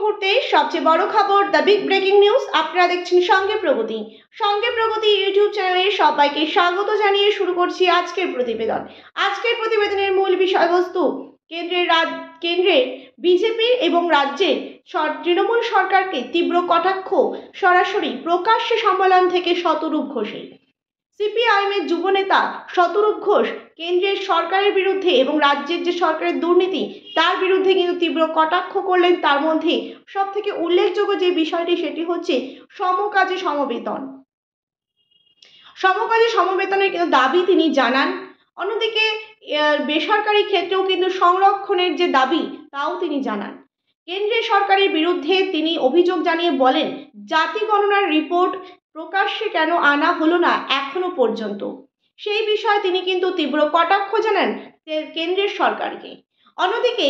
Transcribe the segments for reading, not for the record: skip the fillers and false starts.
মুহূর্তে সবচেয়ে বড় খবর, দ্য বিগ ব্রেকিং নিউজ। আপনারা দেখছেন সঙ্গে প্রগতি। সঙ্গে প্রগতি ইউটিউব চ্যানেলে সবাইকে স্বাগত জানিয়ে শুরু করছি আজকের প্রতিবেদন। আজকের প্রতিবেদনের মূল বিষয়বস্তু, কেন্দ্রে বিজেপি এবং রাজ্যে তৃণমূল সরকারকে তীব্র কটাক্ষ, সরাসরি প্রকাশ্যে সম্মেলন থেকে শতরূপ ঘোষের। সিপিআইএমের যুবনেতা শতরূপ ঘোষ কেন্দ্রের সরকারের বিরুদ্ধে এবং রাজ্যের যে সরকারের দুর্নীতি তার বিরুদ্ধে কিন্তু তীব্র কটাক্ষ করলেন। তার মধ্যে সব থেকে উল্লেখযোগ্য যে বিষয়টি সেটি হচ্ছে সমকাজে সমবেতন। সমকাজে সমবেতনের কিন্তু দাবি তিনি জানান। অন্যদিকে বেসরকারি ক্ষেত্রেও কিন্তু সংরক্ষণের যে দাবি তাও তিনি জানান। কেন্দ্রের সরকারের বিরুদ্ধে তিনি অভিযোগ জানিয়ে বলেন, জাতি গণনার রিপোর্ট প্রকাশ্যে কেন আনা হলো না এখনো পর্যন্ত, সেই বিষয়ে তিনি কিন্তু তীব্র কটাক্ষ জানান কেন্দ্রের সরকারকে। অন্যদিকে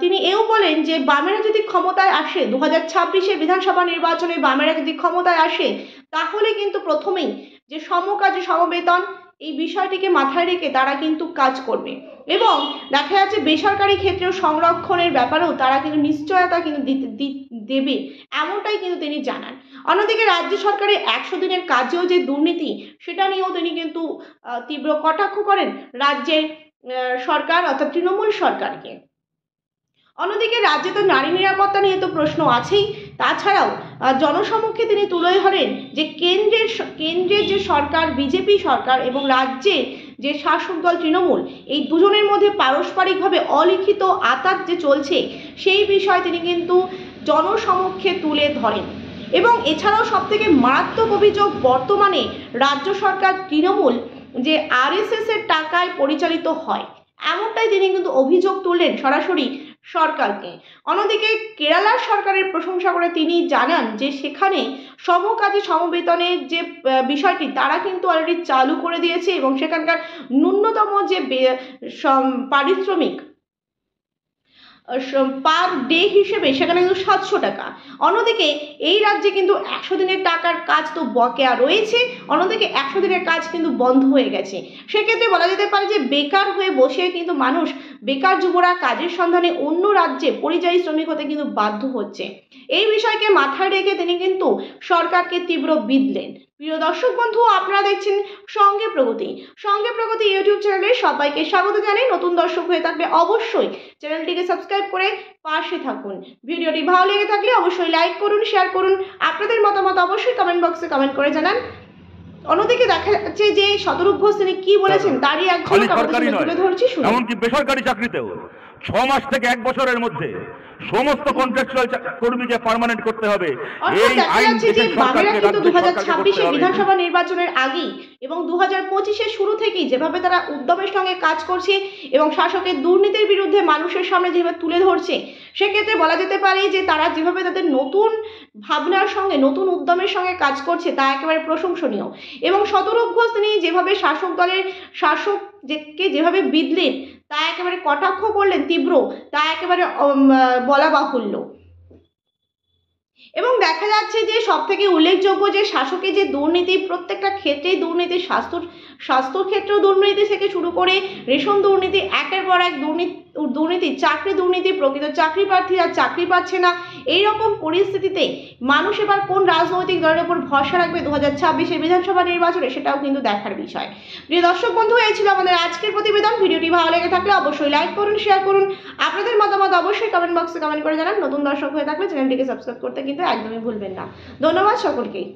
তিনি এও বলেন যে বামেরা যদি ক্ষমতায় আসে, 2026-এর বিধানসভা নির্বাচনে বামেরা যদি ক্ষমতায় আসে, তাহলে কিন্তু প্রথমেই যে সমকাজে সমবেতন এই বিষয়টিকে মাথায় রেখে তারা কিন্তু কাজ করবে এবং দেখা যাচ্ছে বেসরকারি ক্ষেত্রেও সংরক্ষণের ব্যাপারেও তারা কিন্তু নিশ্চয়তা কিন্তু দেবে, এমনটাই কিন্তু তিনি জানান। অন্যদিকে রাজ্য সরকারের 100 দিনের কাজেও যে দুর্নীতি সেটা নিয়েও তিনি কিন্তু তীব্র কটাক্ষ করেন রাজ্যের সরকার অর্থাৎ তৃণমূল সরকারকে। অন্যদিকে রাজ্যে তো নারী নিরাপত্তা নিয়ে তো প্রশ্ন আছেই, তাছাড়াও জনসমক্ষে তিনি তুলে ধরেন যে কেন্দ্রের যে সরকার বিজেপি সরকার এবং রাজ্যের যে শাসক দল তৃণমূল, এই দুজনের মধ্যে পারস্পরিকভাবে অলিখিত আঁতাত যে চলছে সেই বিষয় তিনি কিন্তু জনসমক্ষে তুলে ধরেন। এবং এছাড়াও সবথেকে মারাত্মক অভিযোগ, বর্তমানে রাজ্য সরকার তৃণমূল যে RSS এর টাকায় পরিচালিত হয়, এমনটাই তিনি কিন্তু অভিযোগ তুললেন সরাসরি সরকারকে। অন্যদিকে কেরালার সরকারের প্রশংসা করে তিনি জানান যে সেখানে সমকাজে সমবেতনের যে বিষয়টি তারা কিন্তু অলরেডি চালু করে দিয়েছে এবং সেখানকার ন্যূনতম যে পারিশ্রমিক পার ডে হিসেবে সেখানে কিন্তু 700 টাকা। অন্যদিকে এই রাজ্যে কিন্তু 100 দিনের টাকার কাজ তো বকেয়া রয়েছে, অন্যদিকে 100 দিনের কাজ কিন্তু বন্ধ হয়ে গেছে। সেক্ষেত্রে বলা যেতে পারে যে বেকার হয়ে বসে কিন্তু মানুষ, বেকার যুবরা কাজের সন্ধানে অন্য রাজ্যে পরিযায়ী শ্রমিক হতে কিন্তু বাধ্য হচ্ছে। এই বিষয়কে মাথায় রেখে তিনি কিন্তু সরকারকে তীব্র বিঁধলেন। প্রিয় দর্শক বন্ধু, আপনারা দেখছেন সঙ্গে প্রগতি। সঙ্গে প্রগতি ইউটিউব চ্যানেলে সবাইকে স্বাগত জানাই। নতুন দর্শক হয়ে থাকলে অবশ্যই চ্যানেলটিকে সাবস্ক্রাইব করে পাশে থাকুন। ভিডিওটি ভালো লেগে থাকলে অবশ্যই লাইক করুন, শেয়ার করুন। আপনাদের মতামত অবশ্যই কমেন্ট বক্সে কমেন্ট করে জানান। অন্যদিকে দেখা যাচ্ছে যে শতরূপ ঘোষ তিনি কি বলেছেন তারই এক তুলে ধরছি। এমনকি বেসরকারি চাকরিতেও 6 মাস থেকে 1 বছরের মধ্যে সমস্ত কন্ট্রাকচুয়াল কর্মীকে পার্মানেন্ট করতে হবে। এই আইন দেশের সরকারকে 2026-এর বিধানসভা নির্বাচনের আগেই এবং 2025-এর শুরু থেকেই যেভাবে তারা উদ্যমের সঙ্গে কাজ করছে এবং শাসকের দুর্নীতির বিরুদ্ধে মানুষের সামনে যেভাবে তুলে ধরছে, সেক্ষেত্রে বলা যেতে পারে যে তারা যেভাবে তাদের নতুন ভাবনার সঙ্গে নতুন উদ্যমের সঙ্গে কাজ করছে তা একেবারে প্রশংসনীয়। এবং শতরূপ ঘোষ তিনি যেভাবে শাসক দলের শাসককে যেভাবে বিঁধলেন, তা একেবারে কটাক্ষ করলেন তীব্র, তা একেবারে বলা বাহুল্য। এবং দেখা যাচ্ছে যে সব থেকে উল্লেখযোগ্য যে শাসকের যে দুর্নীতি, প্রত্যেকটা ক্ষেত্রেই দুর্নীতি, স্বাস্থ্য ক্ষেত্রেও দুর্নীতি থেকে শুরু করে রেশন দুর্নীতি, একের পর এক দুর্নীতি, চাকরি দুর্নীতি, প্রকৃত চাকরি প্রার্থীরা চাকরি পাচ্ছে না। এইরকম পরিস্থিতিতে মানুষ এবার কোন রাজনৈতিক দলের উপর ভরসা রাখবে 2026-এর বিধানসভা নির্বাচনে, সেটাও কিন্তু দেখার বিষয়। প্রিয় দর্শক বন্ধু, এই ছিল আমাদের আজকের প্রতিবেদন। ভিডিওটি ভালো লেগে থাকলে অবশ্যই লাইক করুন, শেয়ার করুন। আপনাদের মতামত অবশ্যই কমেন্ট বক্সে কমেন্ট করে জানান। নতুন দর্শক হয়ে থাকলে চ্যানেলটিকে সাবস্ক্রাইব করতে কিন্তু একদমই ভুলবেন না। ধন্যবাদ সকলকেই।